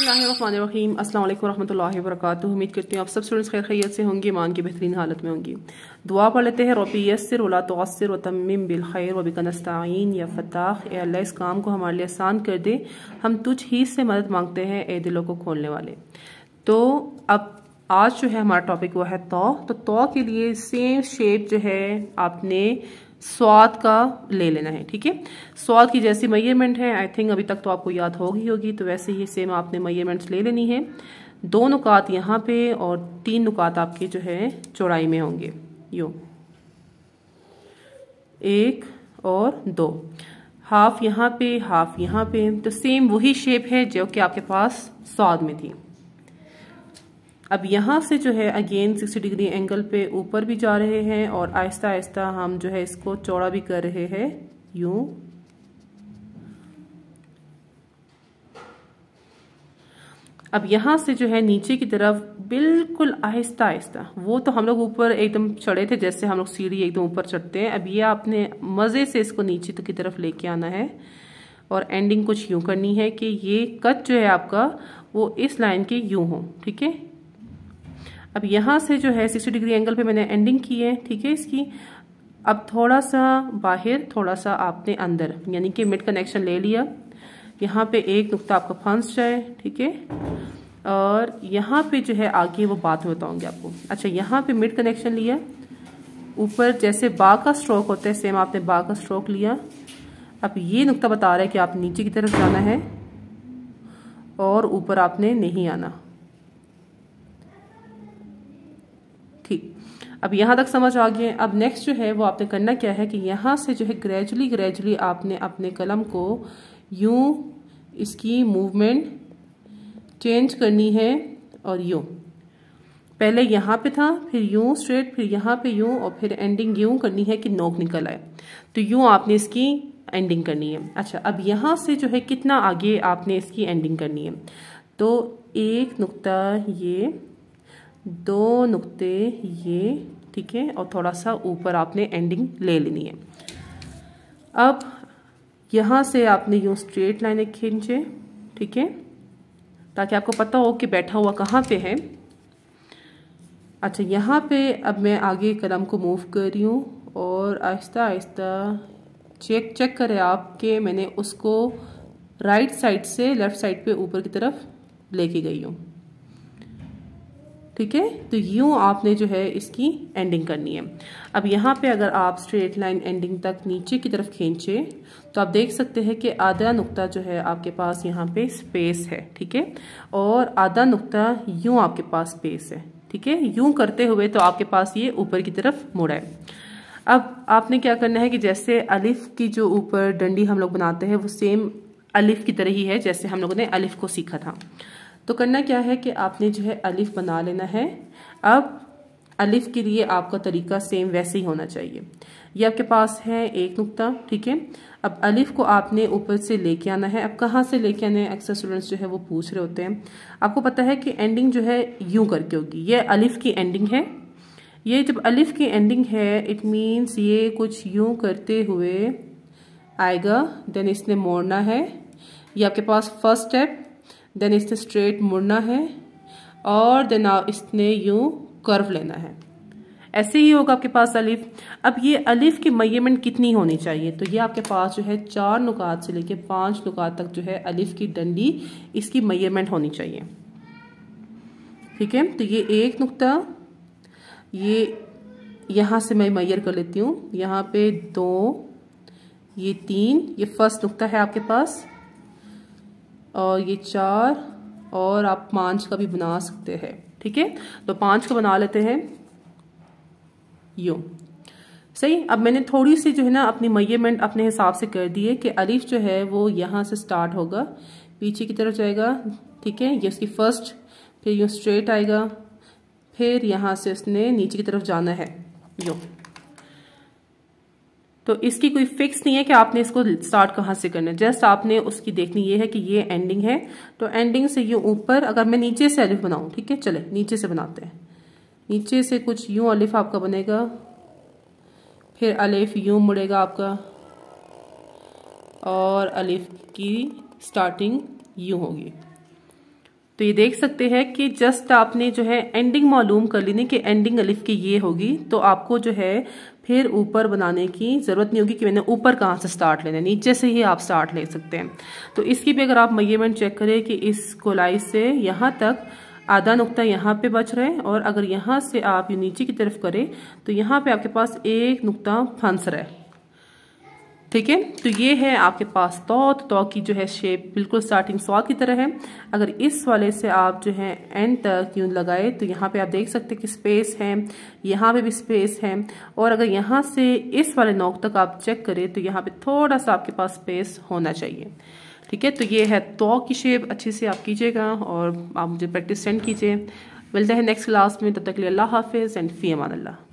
बिस्मिल्लाहिर्रहमानिर्रहीम। अस्सलाम वालेकुम रहमतुल्लाहि व बरकातुहू। उम्मीद करती हूँ आप सब स्टूडेंट्स खैर खैरियत से होंगे, ईमान की बेहतरीन हालत में होंगी। दुआ पढ़ लेते हैं। रब्बी यस्सिर वला तुअस्सिर व तम्मिम बिल खैर व बिका नस्तईन। या फताह, ए अल्लाह इस काम को हमारे लिए आसान कर दे, हम तुझ ही से मदद मांगते हैं ए दिलों को खोलने वाले। तो अब आज जो है हमारा टॉपिक वो है तो के लिए सेम शेप जो है आपने स्वाद का ले लेना है। ठीक है, स्वाद की जैसी मेजरमेंट है, आई थिंक अभी तक तो आपको याद होगी, तो वैसे ही सेम आपने मेजरमेंट्स ले लेनी है। 2 नुकात यहाँ पे और 3 नुकात आपके जो है चौड़ाई में होंगे, यूं 1 और 2, हाफ यहाँ पे हाफ यहाँ पे। तो सेम वही शेप है जो कि आपके पास स्वाद में थी। अब यहाँ से जो है अगेन 60 डिग्री एंगल पे ऊपर भी जा रहे हैं और आहिस्ता आहिस्ता हम जो है इसको चौड़ा भी कर रहे हैं, यूं। अब यहाँ से जो है नीचे की तरफ बिल्कुल आहिस्ता आहिस्ता, वो तो हम लोग ऊपर एकदम चढ़े थे जैसे हम लोग सीढ़ी एकदम ऊपर चढ़ते हैं। अब ये आपने मज़े से इसको नीचे की तरफ लेके आना है और एंडिंग कुछ यूं करनी है कि ये कट जो है आपका वो इस लाइन के यूं हो। ठीक है, अब यहाँ से जो है 60 डिग्री एंगल पे मैंने एंडिंग की है। ठीक है, इसकी अब थोड़ा सा बाहर थोड़ा सा आपने अंदर, यानी कि मिड कनेक्शन ले लिया। यहाँ पे एक नुक्ता आपका फंस जाए। ठीक है, और यहाँ पे जो है आगे वो बात में बताऊंगी आपको। अच्छा, यहाँ पे मिड कनेक्शन लिया, ऊपर जैसे बा का स्ट्रोक होता है सेम आपने बा का स्ट्रोक लिया। अब ये नुक्ता बता रहा है कि आप नीचे की तरफ जाना है और ऊपर आपने नहीं आना। ठीक, अब यहाँ तक समझ आ गए। अब नेक्स्ट जो है वो आपने करना क्या है कि यहाँ से जो है ग्रेजुअली आपने अपने कलम को यूं इसकी मूवमेंट चेंज करनी है और यूं, पहले यहाँ पे था फिर यूं स्ट्रेट, फिर यहाँ पे यूं और फिर एंडिंग यूं करनी है कि नोक निकल आए। तो यूं आपने इसकी एंडिंग करनी है। अच्छा, अब यहाँ से जो है कितना आगे आपने इसकी एंडिंग करनी है, तो 1 नुक्ता ये, 2 नुक्ते ये। ठीक है, और थोड़ा सा ऊपर आपने एंडिंग ले लेनी है। अब यहाँ से आपने यूं स्ट्रेट लाइन खींचे। ठीक है, ताकि आपको पता हो कि बैठा हुआ कहाँ पे है। अच्छा, यहाँ पे अब मैं आगे कलम को मूव कर रही हूँ और आहिस्ता आहिस्ता चेक करें आप कि मैंने उसको राइट साइड से लेफ्ट साइड पे ऊपर की तरफ लेके गई हूँ। ठीक है, तो यूं आपने जो है इसकी एंडिंग करनी है। अब यहाँ पे अगर आप स्ट्रेट लाइन एंडिंग तक नीचे की तरफ खींचे तो आप देख सकते हैं कि आधा नुक्ता जो है आपके पास यहाँ पे स्पेस है। ठीक है, और आधा नुक्ता यूं आपके पास स्पेस है। ठीक है, यूं करते हुए तो आपके पास ये ऊपर की तरफ मुड़ा है। अब आपने क्या करना है कि जैसे अलिफ की जो ऊपर डंडी हम लोग बनाते हैं वो सेम अलिफ की तरह ही है जैसे हम लोगों ने अलिफ को सीखा था। तो करना क्या है कि आपने जो है अलिफ बना लेना है। अब अलिफ के लिए आपका तरीका सेम वैसे ही होना चाहिए। ये आपके पास है 1 नुक्ता। ठीक है, अब अलिफ को आपने ऊपर से लेके आना है। अब कहाँ से लेके आना है, अक्सर स्टूडेंट्स जो है वो पूछ रहे होते हैं। आपको पता है कि एंडिंग जो है यूं करके होगी, ये अलिफ की एंडिंग है। ये जब अलिफ की एंडिंग है इट मीन्स ये कुछ यूं करते हुए आएगा, देन इसने मोड़ना है। ये आपके पास फर्स्ट स्टेप, देन इसने स्ट्रेट मुड़ना है और देन इसने यूं कर्व लेना है। ऐसे ही होगा आपके पास अलिफ। अब ये अलिफ की मेजरमेंट कितनी होनी चाहिए, तो ये आपके पास जो है 4 नुकात से लेके 5 नुकात तक जो है अलिफ की डंडी इसकी मेजरमेंट होनी चाहिए। ठीक है, तो ये 1 नुक्ता, ये यहाँ से मैं मेजर कर लेती हूँ, यहाँ पे 2, ये 3, ये फर्स्ट नुक्ता है आपके पास, और ये 4 और आप 5 का भी बना सकते हैं। ठीक है, तो 5 का बना लेते हैं यूं। सही, अब मैंने थोड़ी सी जो है ना अपनी मेजरमेंट अपने हिसाब से कर दी है कि अलिफ जो है वो यहाँ से स्टार्ट होगा, पीछे की तरफ जाएगा। ठीक है, ये उसकी फर्स्ट, फिर यूं स्ट्रेट आएगा, फिर यहाँ से उसने नीचे की तरफ जाना है यूं। तो इसकी कोई फिक्स नहीं है कि आपने इसको स्टार्ट कहाँ से करना है, जस्ट आपने उसकी देखनी ये है कि ये एंडिंग है। तो एंडिंग से यूं ऊपर, अगर मैं नीचे से अलिफ बनाऊं, ठीक है, चले नीचे से बनाते हैं। नीचे से कुछ यूं अलिफ आपका बनेगा, फिर अलिफ यूं मुड़ेगा आपका और अलिफ की स्टार्टिंग यूं होगी। तो ये देख सकते हैं कि जस्ट आपने जो है एंडिंग मालूम कर लेनी कि एंडिंग अलिफ की ये होगी, तो आपको जो है फिर ऊपर बनाने की ज़रूरत नहीं होगी कि मैंने ऊपर कहाँ से स्टार्ट लेना है, नीचे से ही आप स्टार्ट ले सकते हैं। तो इसकी भी अगर आप मेजरमेंट चेक करें कि इस गोलाई से यहाँ तक आधा नुक्ता यहाँ पे बच रहा है, और अगर यहाँ से आप ये नीचे की तरफ करें तो यहाँ पे आपके पास एक नुक्ता फंस रहा है। ठीक है, तो ये है आपके पास तो की जो है शेप बिल्कुल स्टार्टिंग सौ की तरह है। अगर इस वाले से आप जो है एंड तक यूं लगाए तो यहाँ पे आप देख सकते हैं कि स्पेस है, यहाँ पे भी स्पेस है, और अगर यहाँ से इस वाले नोक तक आप चेक करें तो यहाँ पे थोड़ा सा आपके पास स्पेस होना चाहिए। ठीक है, तो ये है तो की शेप, अच्छे से आप कीजिएगा और आप मुझे प्रैक्टिस सेंड कीजिए। मिलते हैं नेक्स्ट क्लास में, तब तक के लिए अल्लाह हाफिज़ एंड फ़ी अमान अल्लाह।